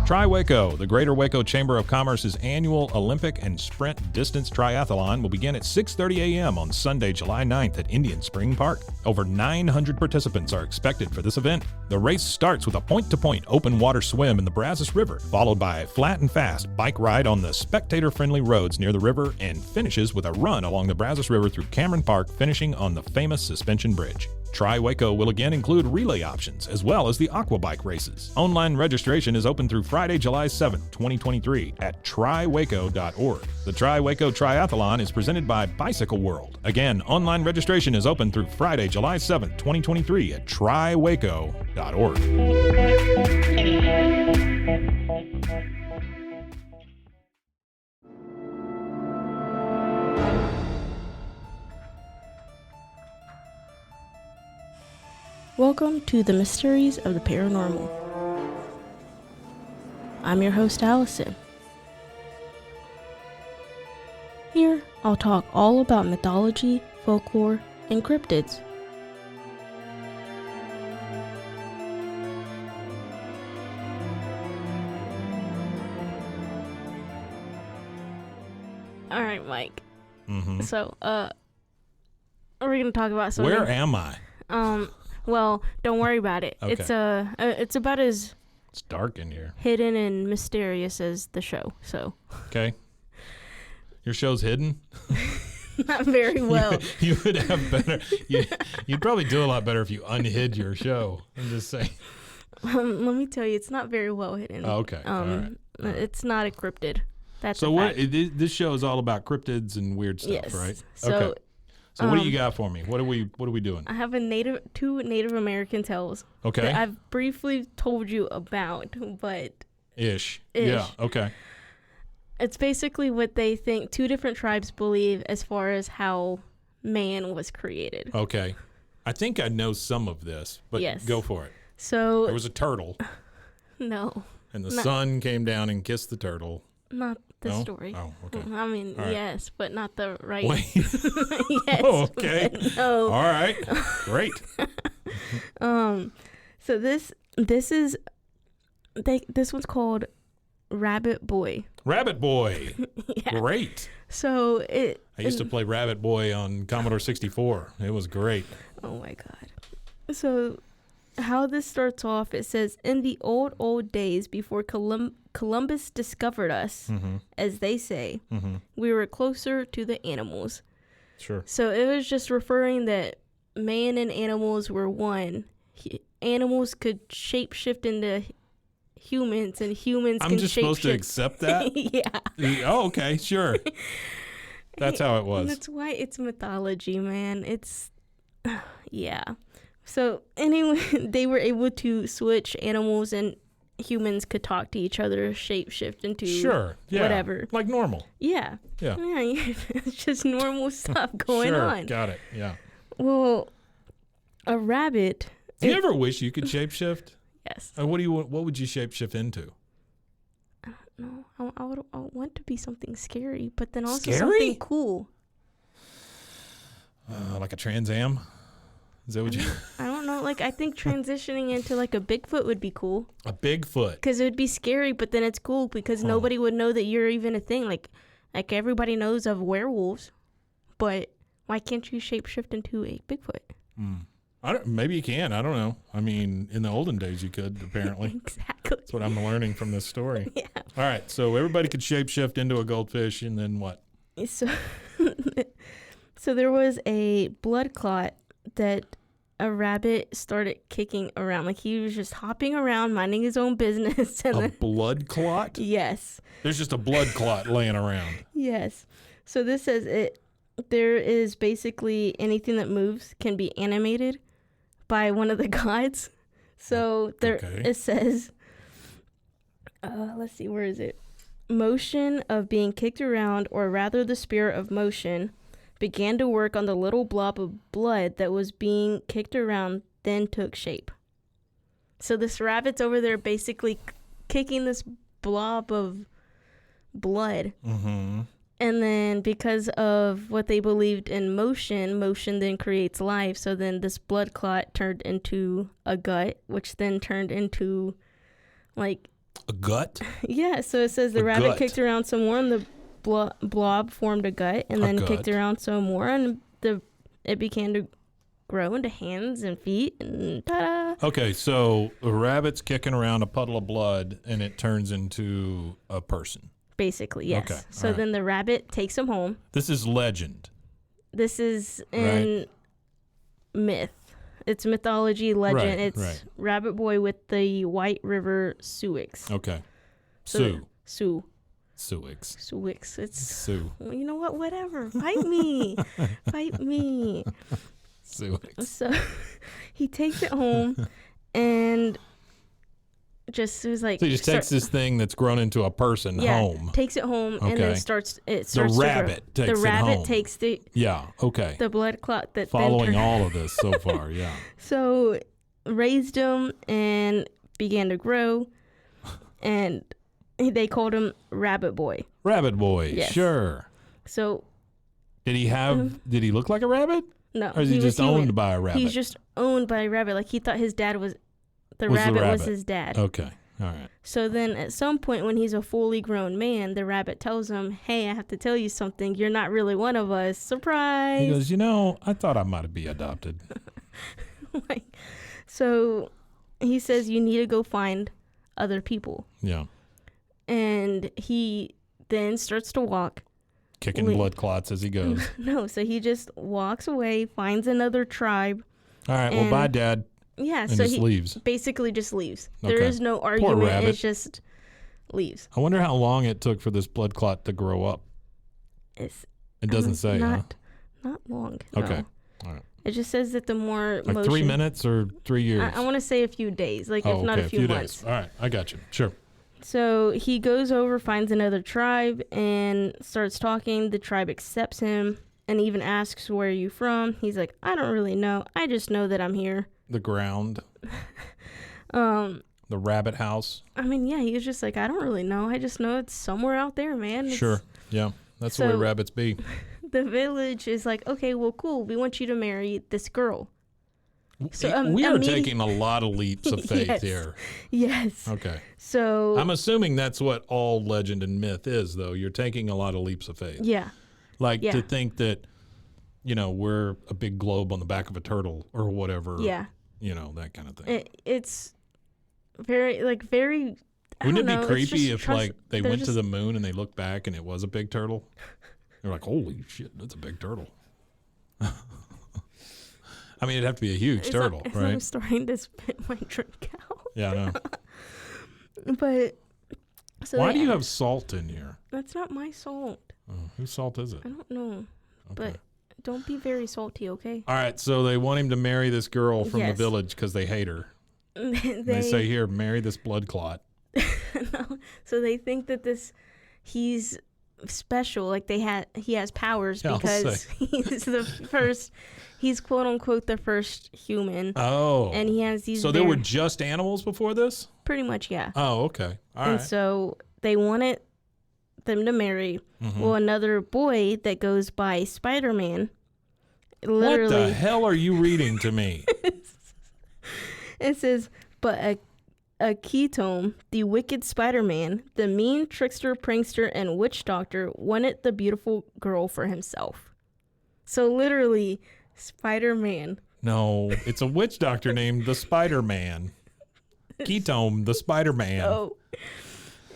Tri-Waco, the Greater Waco Chamber of Commerce's annual Olympic and Sprint Distance Triathlon will begin at 6:30 a.m. on Sunday, July 9th at Indian Spring Park. Over 900 participants are expected for this event. The race starts with a point-to-point open water swim in the Brazos River, followed by a flat and fast bike ride on the spectator-friendly roads near the river, and finishes with a run along the Brazos River through Cameron Park, finishing on the famous suspension bridge. Tri-Waco will again include relay options, as well as the aqua bike races. Online registration is open through Friday, July 7th, 2023 at triwaco.org. The Tri-Waco Triathlon is presented by Bicycle World. Again, online registration is open through Friday, July 7th, 2023 at triwaco.org. Welcome to the Mysteries of the Paranormal. I'm your host, Alison. Here, I'll talk all about mythology, folklore, and cryptids. All right, Mike. Mm-hmm. So, are we gonna talk about something? Where am I? Well, don't worry about it. Okay. It's about as It's dark in here. hidden and mysterious as the show. So, Okay. Your show's hidden? not very well. You would have better. You'd probably do a lot better if you unhid your show. I'm just saying. Let me tell you, it's not very well hidden. Oh, okay. All right. It's not a cryptid. That's So a what? fact. This show is all about cryptids and weird stuff, Yes. right? So, okay. So what do you got for me? What are we doing? I have two Native American tales Okay. that I've briefly told you about, but Ish. Ish. Yeah. Okay. it's basically what they think two different tribes believe as far as how man was created. Okay. I think I know some of this, but Yes. go for it. So There was a turtle, no, and the No. sun came down and kissed the turtle. not the No? story. Oh, okay. I mean, All right. yes, but not the right. Wait. Yes. Oh, okay. but no. All right. Great. So this one's called Rabbit Boy. Rabbit Boy. Yeah. Great. So I used to play Rabbit Boy on Commodore 64. It was great. Oh my God. So how this starts off, it says, in the old days before Columbus discovered us, Mm-hmm. as they say, Mm-hmm. we were closer to the animals. Sure. So it was just referring that man and animals were one. Animals could shapeshift into humans, and humans I'm can just supposed to shapeshift. accept that? Yeah. Oh, okay. Sure. That's how it was. That's why it's mythology, man. It's, yeah. So anyway, they were able to switch animals, and humans could talk to each other, shapeshift into Sure. Yeah. whatever. Like normal. Yeah. Yeah. Yeah, it's just normal stuff going Sure. on. Got it. Yeah. Well, a rabbit. Do you ever wish you could shapeshift? Yes. What would you shapeshift into? No, I want to be something scary, but then also Scary? something cool. Like a Trans Am? Is that what you? I don't know. Like, I think transitioning into like a Bigfoot would be cool. A Bigfoot. Because it would be scary, but then it's cool because nobody would know that you're even a thing. Like everybody knows of werewolves, but why can't you shapeshift into a Bigfoot? Maybe you can. I don't know. I mean, in the olden days, you could, apparently. Exactly. That's what I'm learning from this story. Yeah. All right. So everybody could shapeshift into a goldfish, and then what? So, so there was a blood clot that a rabbit started kicking around. Like, he was just hopping around, minding his own business. And A then, blood clot? yes. There's just a blood clot laying around. Yes. So this says there is basically anything that moves can be animated by one of the gods. So there Okay. it says, let's see, where is it? Motion of being kicked around, or rather the spirit of motion, began to work on the little blob of blood that was being kicked around, then took shape. So this rabbit's over there basically kicking this blob of blood. Mm-hmm. And then because of what they believed in motion then creates life. So then this blood clot turned into a gut, which then turned into like... A gut? Yeah, so it says the rabbit gut. kicked around some more and the blob formed a gut and then kicked around some more and it began to grow into hands and feet and ta-da. Okay, so a rabbit's kicking around a puddle of blood and it turns into a person. Basically, yes. Okay, so then the rabbit takes him home. This is legend. This is in myth. It's mythology, legend. Right, it's Rabbit Boy with the White River Suix. Okay. Sue. Suix. It's Sue. Well, you know what? Whatever. Fight me. Fight me. Suix. So he takes it home and just was like... So he just takes this thing that's grown into a person home. Takes it home and then starts the to rabbit grow. takes The rabbit it home. takes the... Yeah, okay. The blood clot that Following then all of this so far, yeah. So raised him and began to grow and they called him Rabbit Boy. Rabbit Boy, yes. Sure. So... Did he look like a rabbit? No. Or is he just owned by a rabbit? He's just owned by a rabbit. Like he thought his dad was... The Was rabbit the was rabbit. his dad. Okay, all right. So then at some point when he's a fully grown man, the rabbit tells him, hey, I have to tell you something. You're not really one of us. Surprise. He goes, I thought I might be adopted. So he says you need to go find other people. Yeah. And he then starts to walk. Kicking blood clots as he goes. No, so he just walks away, finds another tribe. All right, well, bye, Dad. Yeah, and so just he leaves. Basically just leaves. Okay. There is no argument. Poor rabbit. It just leaves. I wonder how long it took for this blood clot to grow up. It doesn't say, not long. Okay. No. All right. It just says that the more like motion... 3 minutes or 3 years? I want to say a few days, if not a few months. Days. All right, I got you. Sure. So he goes over, finds another tribe, and starts talking. The tribe accepts him and even asks, where are you from? He's like, I don't really know. I just know that I'm here. The ground. The rabbit house. I mean, yeah, he was just like, I don't really know. I just know it's somewhere out there, man. Sure. Yeah, that's the way rabbits be. The village is like, okay, well, cool. We want you to marry this girl. So we are taking a lot of leaps of faith here. Yes. Okay. So I'm assuming that's what all legend and myth is, though. You're taking a lot of leaps of faith. Yeah. To think that, we're a big globe on the back of a turtle or whatever. Yeah. That kind of thing. It's very, very... Wouldn't it be creepy if, they went to just... the moon and they looked back and it was a big turtle? They're like, holy shit, that's a big turtle. I mean, it'd have to be a huge turtle, right? I'm starting to spit my drink out. Yeah, I know. But... So why do you have salt in here? That's not my salt. Oh, whose salt is it? I don't know. Okay. But don't be very salty, okay? All right, so they want him to marry this girl from the village because they hate her. They say, here, marry this blood clot. No. So they think that he's special, like he has powers because he's the first, he's quote unquote the first human. Oh. And he has these... So there were just animals before this? Pretty much, yeah. Oh, okay. All right. And so they wanted them to marry. Mm-hmm. Well, another boy that goes by Spider-Man. Literally, what the hell are you reading to me? It says, but a ketome, the wicked Spider-Man, the mean trickster, prankster, and witch doctor, wanted the beautiful girl for himself. So literally, Spider-Man. No, it's a witch doctor named the Spider-Man. Ketome, the Spider-Man. Oh,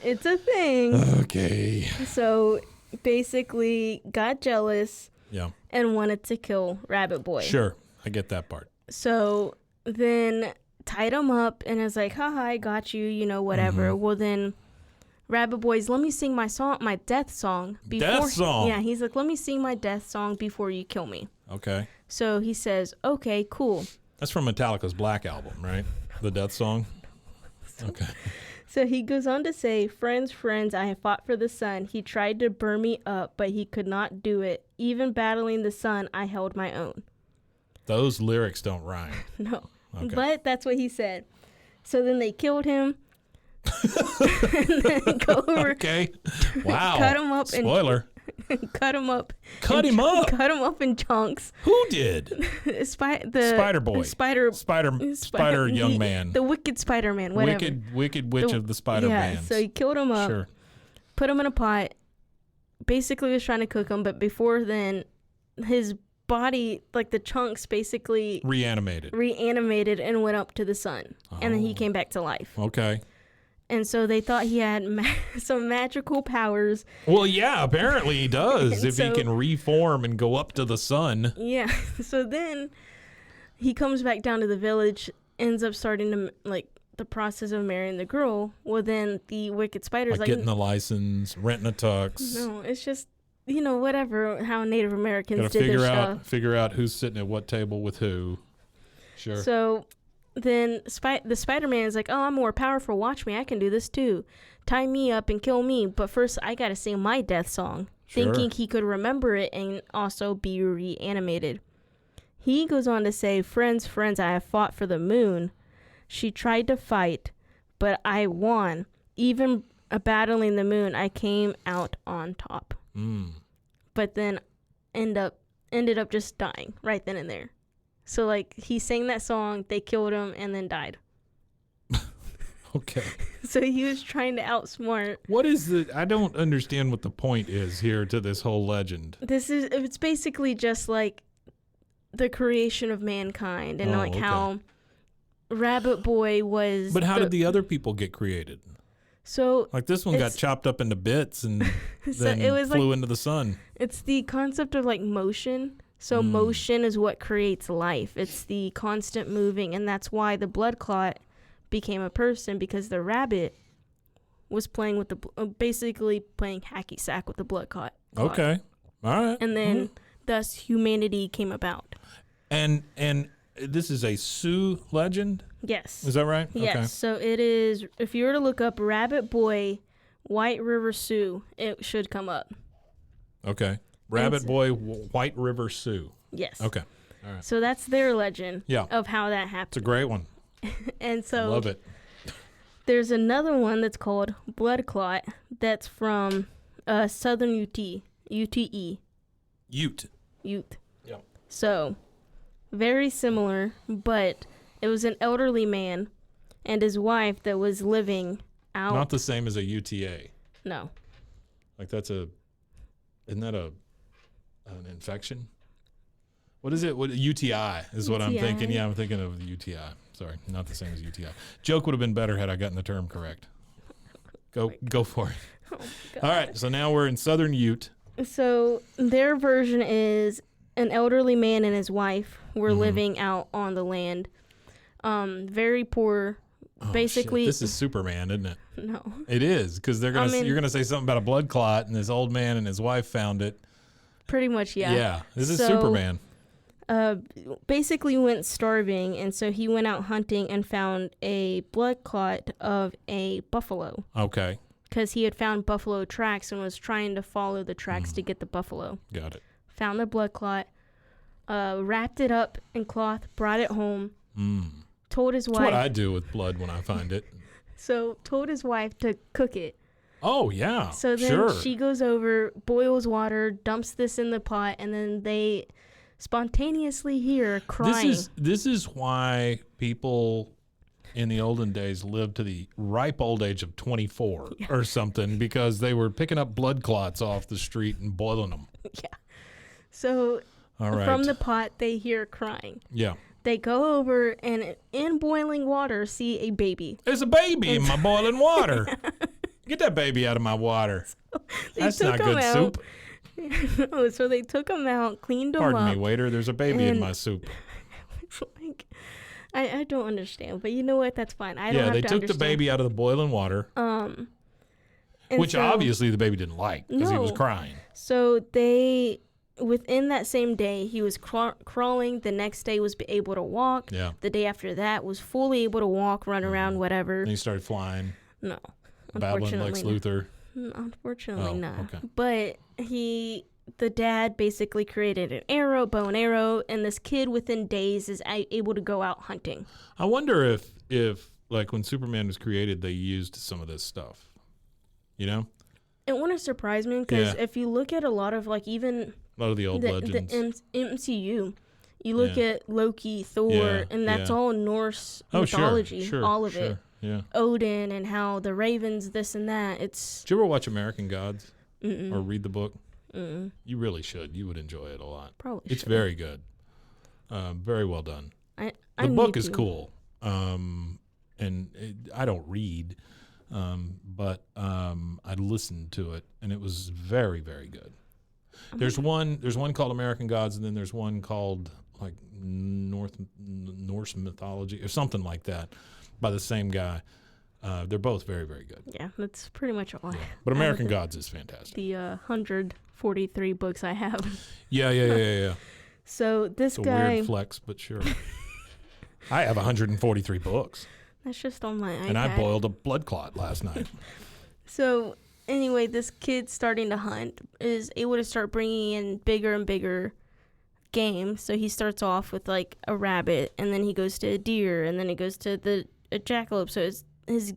it's a thing. Okay. So basically got jealous. Yeah. And wanted to kill Rabbit Boy. Sure, I get that part. So then tied him up and is like, haha, I got you, whatever. Mm-hmm. Well, then Rabbit Boy's, let me sing my death song. Death song? Yeah, he's like, let me sing my death song before you kill me. Okay. So he says, okay, cool. That's from Metallica's Black Album, right? The death song? Okay. So he goes on to say, friends, I have fought for the sun. He tried to burn me up, but he could not do it. Even battling the sun, I held my own. Those lyrics don't rhyme. No. Okay. But that's what he said. So then they killed him. And then go over. Okay. Wow. Cut him up. Spoiler. cut him up. Cut him up? Cut him up in chunks. Who did? The Spider Boy. Spider young man. The wicked Spider-Man, whatever. Wicked witch of the Spider-Man. Yeah, so he killed him up, Sure. put him in a pot, basically was trying to cook him, but before then, his body, like the chunks, basically reanimated and went up to the sun. And then he came back to life. Okay. And so they thought he had some magical powers. Well, yeah, apparently he does if he can reform and go up to the sun. Yeah. So then he comes back down to the village, ends up starting to, like, the process of marrying the girl. Well, then the wicked spider's like getting the license, renting a tux. No, it's just, whatever, how Native Americans did their stuff. Figure out who's sitting at what table with who. Sure. So then the Spider-Man is like, oh, I'm more powerful. Watch me. I can do this too. Tie me up and kill me. But first, I got to sing my death song. Sure. Thinking he could remember it and also be reanimated. He goes on to say, friends, I have fought for the moon. She tried to fight, but I won. Even battling the moon, I came out on top. But then ended up just dying right then and there. So, like, he sang that song, they killed him, and then died. Okay. So he was trying to outsmart. I don't understand what the point is here to this whole legend. It's basically just, like, the creation of mankind and, how Rabbit Boy was... But how did the other people get created? So... Like, this one got chopped up into bits and then flew into the sun. It's the concept of, like, motion. So motion is what creates life. It's the constant moving, and that's why the blood clot became a person, because the rabbit was playing with basically playing hacky sack with the blood clot. Okay, all right. And then thus humanity came about. And this is a Sioux legend? Yes. Is that right? Yes. Okay. So it is. If you were to look up Rabbit Boy, White River Sioux, it should come up. Okay. Rabbit Boy, White River Sioux. Yes. Okay. All right. So that's their legend of how that happened. It's a great one. And so love it. There's another one that's called Blood Clot that's from Southern UTE. Ute. Yeah. So very similar, but it was an elderly man and his wife that was living out. Not the same as a UTA. No. Like isn't that an infection? What is it? What UTI is what I'm thinking. Yeah, I'm thinking of the UTI. Sorry, not the same as UTI. Joke would have been better had I gotten the term correct. Go for it. Oh, all right, so now we're in Southern Ute. So their version is an elderly man and his wife were living out on the land. Very poor. Basically, shit. This is Superman, isn't it? No, it is, because you're gonna say something about a blood clot, and this old man and his wife found it. Pretty much, yeah. Yeah, this is Superman. Basically went starving, and so he went out hunting and found a blood clot of a buffalo. Okay. Because he had found buffalo tracks and was trying to follow the tracks to get the buffalo. Got it. Found the blood clot, wrapped it up in cloth, brought it home. Told his wife. That's what I do with blood when I find it. So told his wife to cook it. Oh, yeah. So then she goes over, boils water, dumps this in the pot, and then they spontaneously hear crying. This is why people in the olden days lived to the ripe old age of 24 or something, because they were picking up blood clots off the street and boiling them. Yeah. So from the pot, they hear crying. Yeah. They go over and in boiling water see a baby. There's a baby in my boiling water. Get that baby out of my water. So that's not good soup. No, so they took him out, cleaned him up. Pardon me, waiter. There's a baby in my soup. Like, I don't understand, but you know what? That's fine. I don't have to understand. They took the baby out of the boiling water. Which obviously the baby didn't like because he was crying. So within that same day, he was crawling. The next day was able to walk. Yeah. The day after that was fully able to walk, run around, whatever. And he started flying. No. Babbling like Luthor. Unfortunately not. Okay. But the dad basically created an bow and arrow, and this kid within days is able to go out hunting. I wonder if like when Superman was created, they used some of this stuff. You know? It wouldn't surprise me because Yeah. if you look at a lot of like even A lot of the old legends. MCU, you look at Loki, Thor, Yeah, and that's yeah. all Norse Oh, mythology, sure, all of sure. it. Yeah. Odin and how the ravens, this and that. It's Did you ever watch American Gods mm-mm, or read the book? mm-mm, You really should. You would enjoy it a lot. probably. It's should. very good. Very well done. I The book need is to. cool. I don't read, but I listened to it, and it was very, very good. There's one called American Gods, and then there's one called like Norse mythology or something like that, by the same guy. They're both very, very good. Yeah, that's pretty much all. Yeah. But American Gods is fantastic. The 143 books I have. Yeah. So this It's a guy, weird flex, but sure. I have 143 books, that's just on my iPad. and I boiled a blood clot last night. So anyway, this kid starting to hunt is able to start bringing in bigger and bigger game. So he starts off with like a rabbit, and then he goes to a deer, and then he goes to a jackalope. So his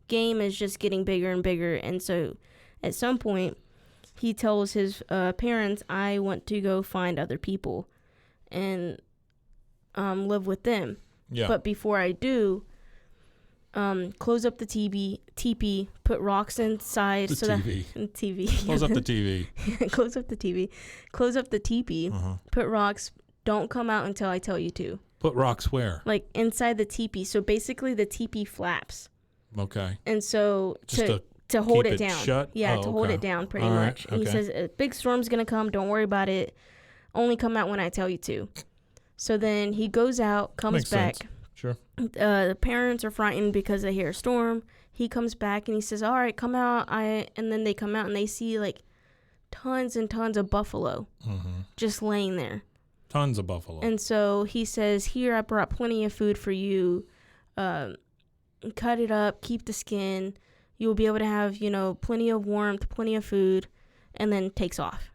game is just getting bigger and bigger. And so at some point, he tells his parents, "I want to go find other people and live with them. Yeah. But before I do, close up the teepee, put rocks inside The so TV. that TV. Close up the TV. Close up the TV. Close up the teepee. Uh-huh. Put rocks. Don't come out until I tell you to. Put rocks where? Like inside the teepee. So basically, the teepee flaps, Okay. and so Just to hold keep it down. shut? Yeah, Oh, to hold okay. it down pretty All right, much. And he okay. says a big storm's gonna come. Don't worry about it. Only come out when I tell you to. So then he goes out, comes Makes back. sense. Sure. The parents are frightened because they hear a storm. He comes back and he says, "All right, come out." And then they come out and they see like tons and tons of buffalo just laying there. Tons of buffalo. And so he says, "Here, I brought plenty of food for you. Cut it up, keep the skin. You'll be able to have, plenty of warmth, plenty of food," and then takes off.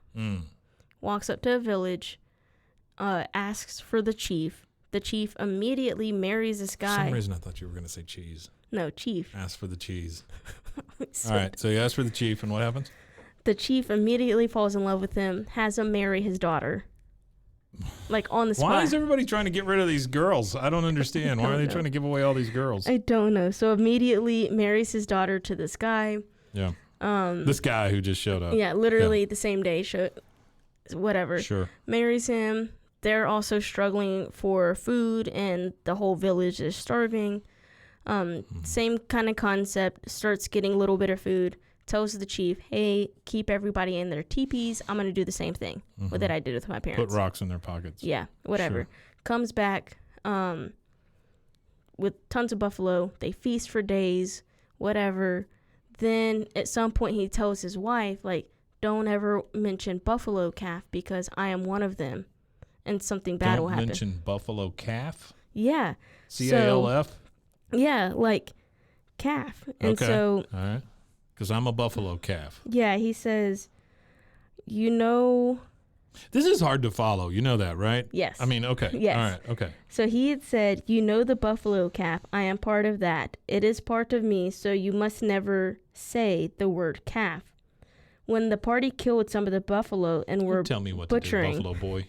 Walks up to a village, asks for the chief. The chief immediately marries this For guy. some reason, I thought you were going to say cheese. No, chief. Ask for the cheese. All right. So you ask for the chief, and what happens? The chief immediately falls in love with him, has him marry his daughter. Like on the spot. Why is everybody trying to get rid of these girls? I don't understand. Why are they trying to give away all these girls? I don't know. So immediately marries his daughter to this guy. Yeah. This guy who just showed up. Yeah, literally the same day. Whatever. Sure. Marries him. They're also struggling for food, and the whole village is starving. Same kind of concept. Starts getting a little bit of food. Tells the chief, "Hey, keep everybody in their teepees. I'm going to do the same thing that I did with my parents." Put rocks in their pockets. Yeah, whatever. Sure. Comes back with tons of buffalo. They feast for days, whatever. Then at some point he tells his wife, like, "Don't ever mention buffalo calf because I am one of them, and something bad will happen." Don't mention buffalo calf? Yeah. C-A-L-F? Yeah, like calf. And Okay. so, All right. Because I'm a buffalo calf. yeah, he says, This is hard to follow. You know that, right? yes. I mean, okay. Yes. All right. Okay. So he had said, the buffalo calf, I am part of that. It is part of me, so you must never say the word calf. When the party killed some of the buffalo and were Tell me what butchering. to do, buffalo boy.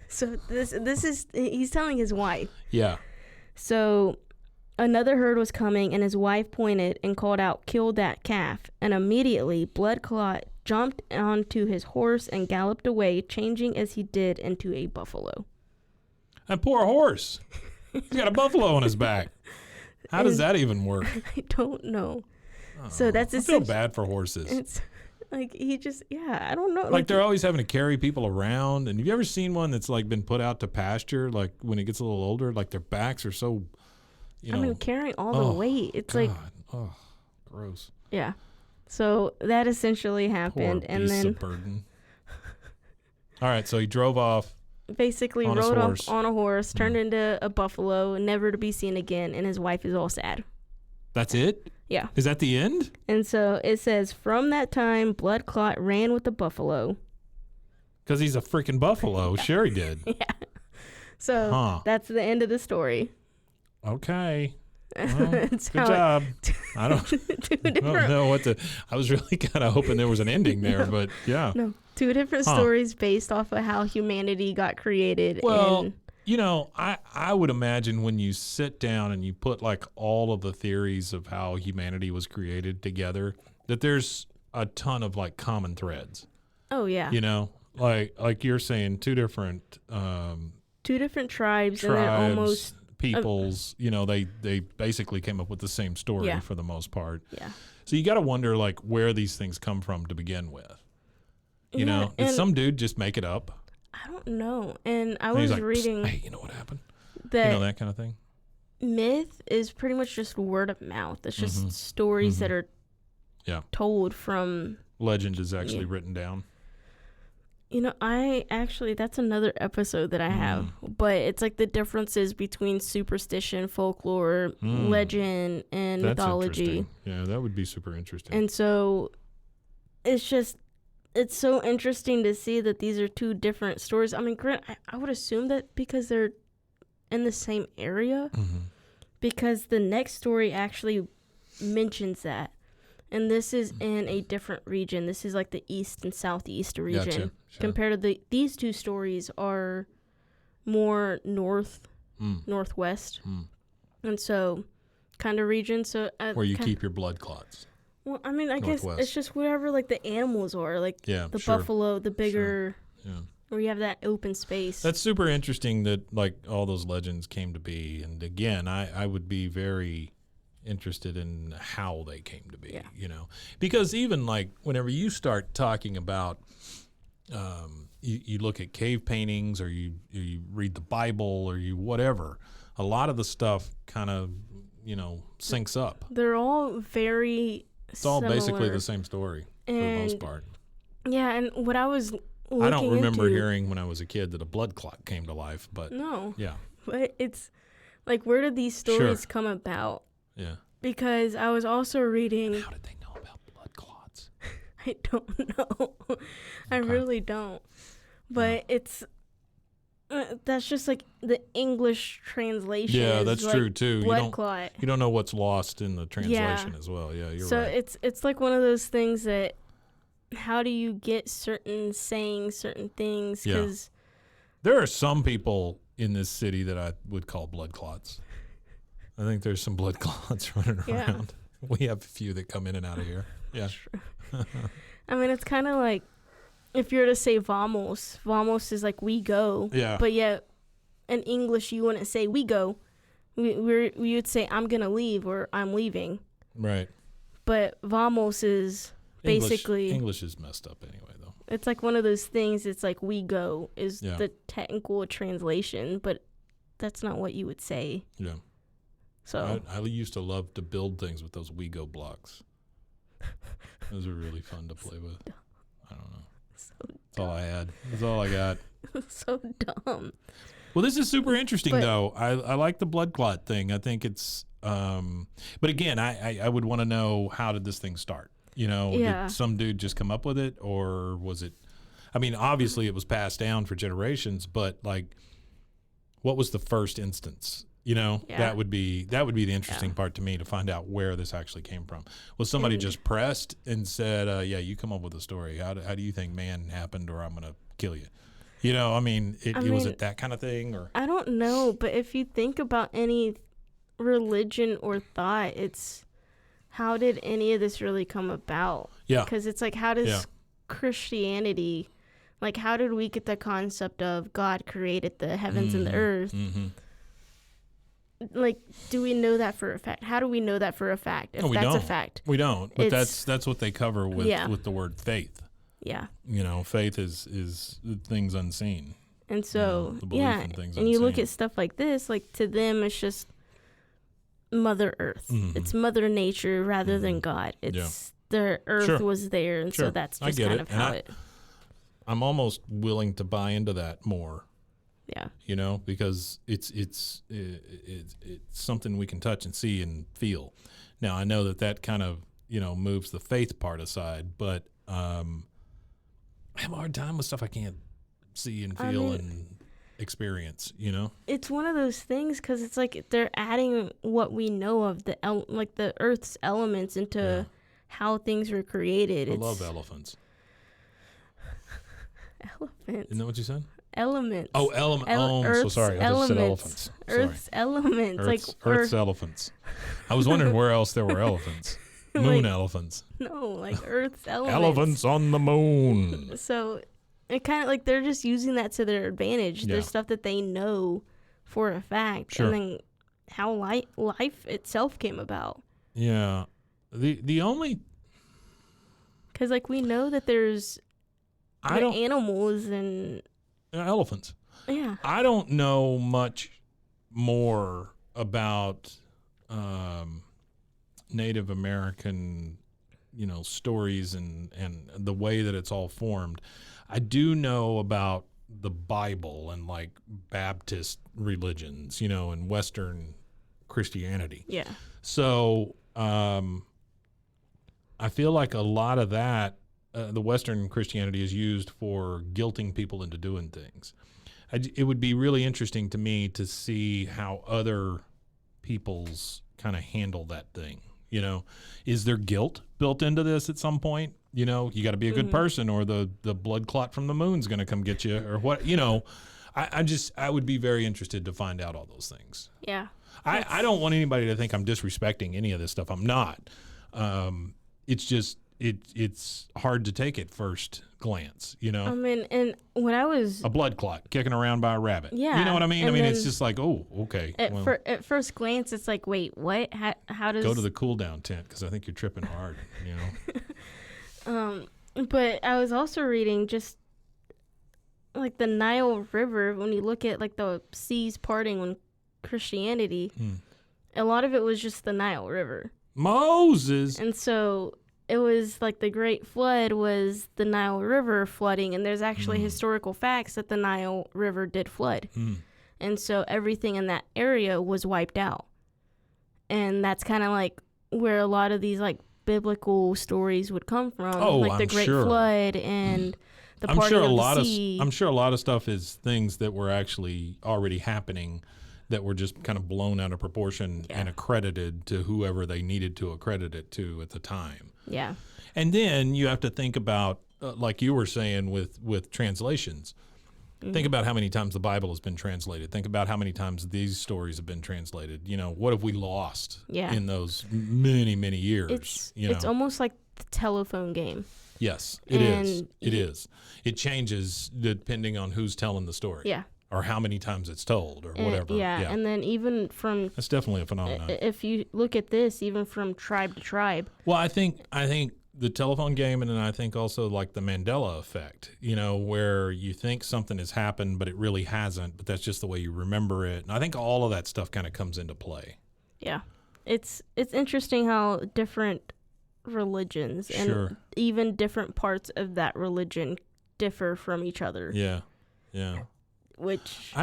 So this is, he's telling his wife. Yeah. So another herd was coming, and his wife pointed and called out, "Kill that calf." And immediately, Blood Clot jumped onto his horse and galloped away, changing as he did into a buffalo. That poor horse. He's got a buffalo on his back. How does that even work? I don't know. So that's I feel bad for horses. It's like I don't know. Like they're always having to carry people around. And have you ever seen one that's like been put out to pasture? Like when it gets a little older, like their backs are so, carrying all the weight. It's God. like, Oh, gross. yeah. So that essentially happened, Poor and beasts then of burden. All right, so he drove off. basically on his rode horse. up on a horse, turned into a buffalo, never to be seen again, and his wife is all sad. That's it? Yeah. Is that the end? And so it says, from that time, Blood Clot ran with the buffalo. Because he's a freaking buffalo. Sure he did. So that's the end of the story. Okay. Well, It's good how job. I don't, two I don't different know what to. I was really kind of hoping there was an ending there, No. but yeah. no, two different Huh. stories based off of how humanity got created. Well, And I would imagine when you sit down and you put like all of the theories of how humanity was created together, that there's a ton of like common threads. oh yeah, Like you're saying, two different two different tribes, and they're almost peoples. They basically came up with the same story Yeah. for the most part. yeah. So you got to wonder like where these things come from to begin with. You Yeah, know, did and some dude just make it up? I don't know. And I And he's was like, reading "Psst, hey, you know what happened? that That kind of thing. myth is pretty much just word of mouth. It's just Mhm. stories Mhm. that are Yeah. told from. Legend is actually Yeah. written down. I actually, that's another episode that I have, but it's like the differences between superstition, folklore, legend, and That's mythology. interesting. Yeah, that would be super interesting. And so it's so interesting to see that these are two different stories. I mean, I would assume that because they're in the same area, Mhm. because the next story actually mentions that. And this is in a different region. This is like the east and southeast region. Gotcha. Sure. Compared to these two stories are more northwest. And so kind of region. So Where you keep your blood clots. well, I mean, I guess Northwest. it's just whatever like the animals are, like Yeah, the sure. buffalo, the bigger, Yeah. where you have that open space. That's super interesting that like all those legends came to be. And again, I would be very interested in how they came to be, Yeah. because even like whenever you start talking about, you look at cave paintings or you read the Bible or you whatever, a lot of the stuff kind of, syncs up. They're all very It's all basically similar. the same story for the most And part. yeah, and what I was looking I don't remember into, hearing when I was a kid that a blood clot came to life, but No, yeah, but it's like, where did these stories come about? yeah. Because I was also reading. How did they know about blood clots? I don't know. I really don't. But it's that's just like the English translation. Yeah, is that's like true too. Blood clot. You don't know what's lost in the translation as well. Yeah, you're So right. it's like one of those things that, how do you get certain sayings, certain things? Yeah. Because There are some people in this city that I would call blood clots. I think there's some blood clots running Yeah. around. We have a few that come in and out of here. Yeah. I mean, it's kind of like if you were to say vamos. Vamos is like we go. Yeah. But yet in English you wouldn't say we go. We would say I'm gonna leave or I'm leaving. Right. But vamos is basically English is messed up anyway, though. it's like one of those things. It's like we go is the technical translation, but that's not what you would say. Yeah. So I used to love to build things with those Wego blocks. Those are really fun to play with. I don't know. That's all I had. That's all I got. so dumb. Well, this is super interesting, But- though. I like the blood clot thing. I think it's, but again, I would want to know, how did this thing start? Yeah. Did some dude just come up with it, or was it? I mean, obviously it was passed down for generations, but like, what was the first instance? Yeah. That would be the interesting part to me, to find out where this actually came from. Was somebody just pressed and said, "Yeah, you come up with a story. How do you think man happened, or I'm gonna kill you?" I mean, was it that kind of thing, or? I don't know, but if you think about any religion or thought, it's how did any of this really come about? Yeah. Because it's like, how does Christianity, like, how did we get the concept of God created the heavens and the earth? Mm-hmm. Like, do we know that for a fact? How do we know that for a fact? If No, we that's don't. a fact. We don't. But It's- that's what they cover with the word faith. Yeah. Faith is things unseen. And so, the belief in things and you look unseen. at stuff like this, like, to them, it's just Mother Earth. Mhm. It's Mother Nature rather than God. It's the Earth Sure. was there, and Sure. so that's I just get kind it. of And how it. I'm almost willing to buy into that more. Yeah. Because it's something we can touch and see and feel. Now, I know that kind of, moves the faith part aside, but I have a hard time with stuff I can't see and feel experience, you know? It's one of those things because it's like they're adding what we know of like the Earth's elements into how things were created. I love elephants. Elephants. Isn't that what you said? Elements. Oh, so sorry. I just said elephants. Earth's elements. Earth's elephants. I was wondering where else there were elephants. Moon elephants. No, like Earth's elements. Elephants on the moon. So it kind of like they're just using that to their advantage. There's stuff that they know for a fact. Sure. And then how life itself came about. Yeah. The only... Because like we know that there's animals and... elephants. Yeah. I don't know much more about Native American, stories and the way that it's all formed. I do know about the Bible and like Baptist religions, and Western Christianity. Yeah. So I feel like a lot of that, the Western Christianity is used for guilting people into doing things. It would be really interesting to me to see how other peoples kind of handle that thing. Is there guilt built into this at some point? You got to be a good person or the blood clot from the moon's going to come get you or what, I would be very interested to find out all those things. Yeah. I don't want anybody to think I'm disrespecting any of this stuff. I'm not. It's just, it's hard to take at first glance, I mean, and when I was... A blood clot kicking around by a rabbit. Yeah. You know what I mean? It's just like, oh, okay. At first glance, it's like, wait, what? How does... Go to the cool down tent because I think you're tripping hard, But I was also reading just like the Nile River, when you look at like the seas parting when Christianity, a lot of it was just the Nile River. Moses! And so... It was like the Great Flood was the Nile River flooding, and there's actually historical facts that the Nile River did flood. And so everything in that area was wiped out. And that's kind of like where a lot of these like biblical stories would come from, like the Great Flood and the parting of the sea. I'm sure a lot of stuff is things that were actually already happening that were just kind of blown out of proportion and accredited to whoever they needed to accredit it to at the time. Yeah. And then you have to think about, like you were saying with translations, think about how many times the Bible has been translated. Think about how many times these stories have been translated. What have we lost in those many, many years? It's almost like the telephone game. Yes, it is. It is. It changes depending on who's telling the story. Yeah. Or how many times it's told or whatever. Yeah, and then even from... That's definitely a phenomenon. If you look at this, even from tribe to tribe. Well, I think the telephone game, and then I think also like the Mandela effect, where you think something has happened, but it really hasn't, but that's just the way you remember it. And I think all of that stuff kind of comes into play. Yeah. It's interesting how different religions and even different parts of that religion differ from each other. Yeah, yeah. Which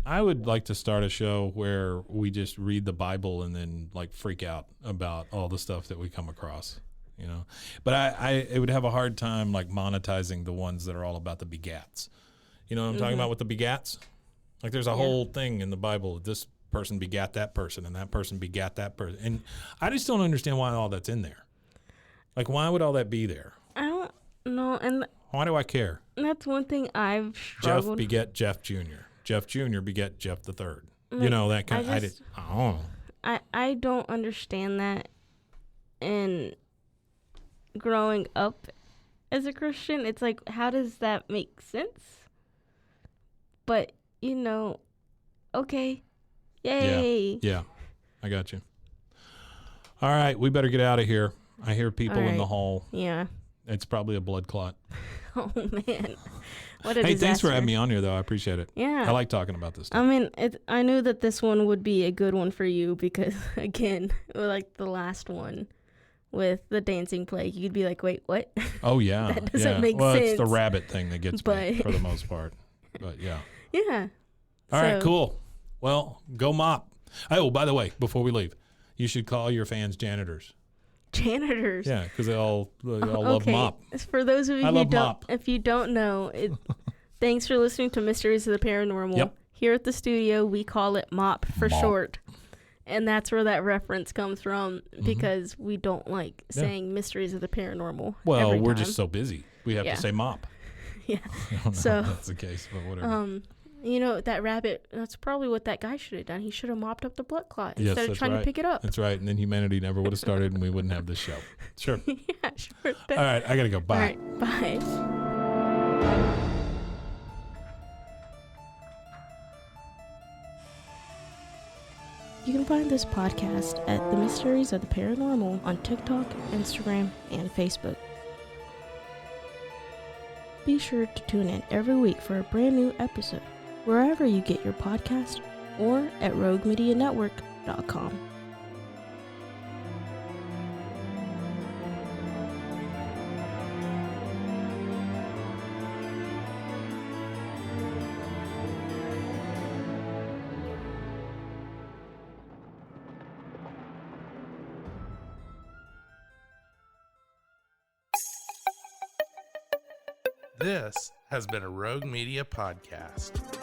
I would like to start a show where we just read the Bible and then like freak out about all the stuff that we come across, But I would have a hard time like monetizing the ones that are all about the begats. You know what I'm talking about with the begats? Like there's a whole thing in the Bible. This person begat that person and that person begat that person. And I just don't understand why all that's in there. Like why would all that be there? I don't know. And why do I care? That's one thing I've struggled. Jeff beget Jeff Jr. Jeff Jr. beget Jeff the Third. That kind of. I don't know. I don't understand that. And growing up as a Christian, it's like, how does that make sense? But okay, yay. Yeah, I got you. All right, we better get out of here. I hear people in the hall. Yeah. It's probably a blood clot. Oh, man. What a Hey, disaster. thanks for having me on here, though. I appreciate it. Yeah. I like talking about this stuff. I mean, I knew that this one would be a good one for you because, again, like the last one with the dancing plague, you'd be like, wait, what? Oh, yeah. That doesn't make sense. Well, it's sense. the rabbit thing that gets me for the most part. But, yeah. Yeah. All right, cool. Well, go mop. Oh, by the way, before we leave, you should call your fans janitors. Janitors. Yeah, because they all love mop. For those of you who don't, if you don't know, thanks for listening to Mysteries of the Paranormal. Yep. Here at the studio, we call it MOP for Mop. short. And that's where that reference comes from, because we don't like saying Mysteries of the Paranormal. Well, every we're time. just so busy. We have Yeah. to say mop. Yeah. I don't know So, if that's the case, but whatever. You know, that rabbit, that's probably what that guy should have done. He should have mopped up the blood clot Yes, instead of that's trying right. to pick it up. That's right. And then humanity never would have started and we wouldn't have this show. Sure. Yeah, sure. All right. I got to go. Bye. All right, bye. You can find this podcast at The Mysteries of the Paranormal on TikTok, Instagram, and Facebook. Be sure to tune in every week for a brand new episode, wherever you get your podcast or at roguemedianetwork.com. This has been a Rogue Media podcast.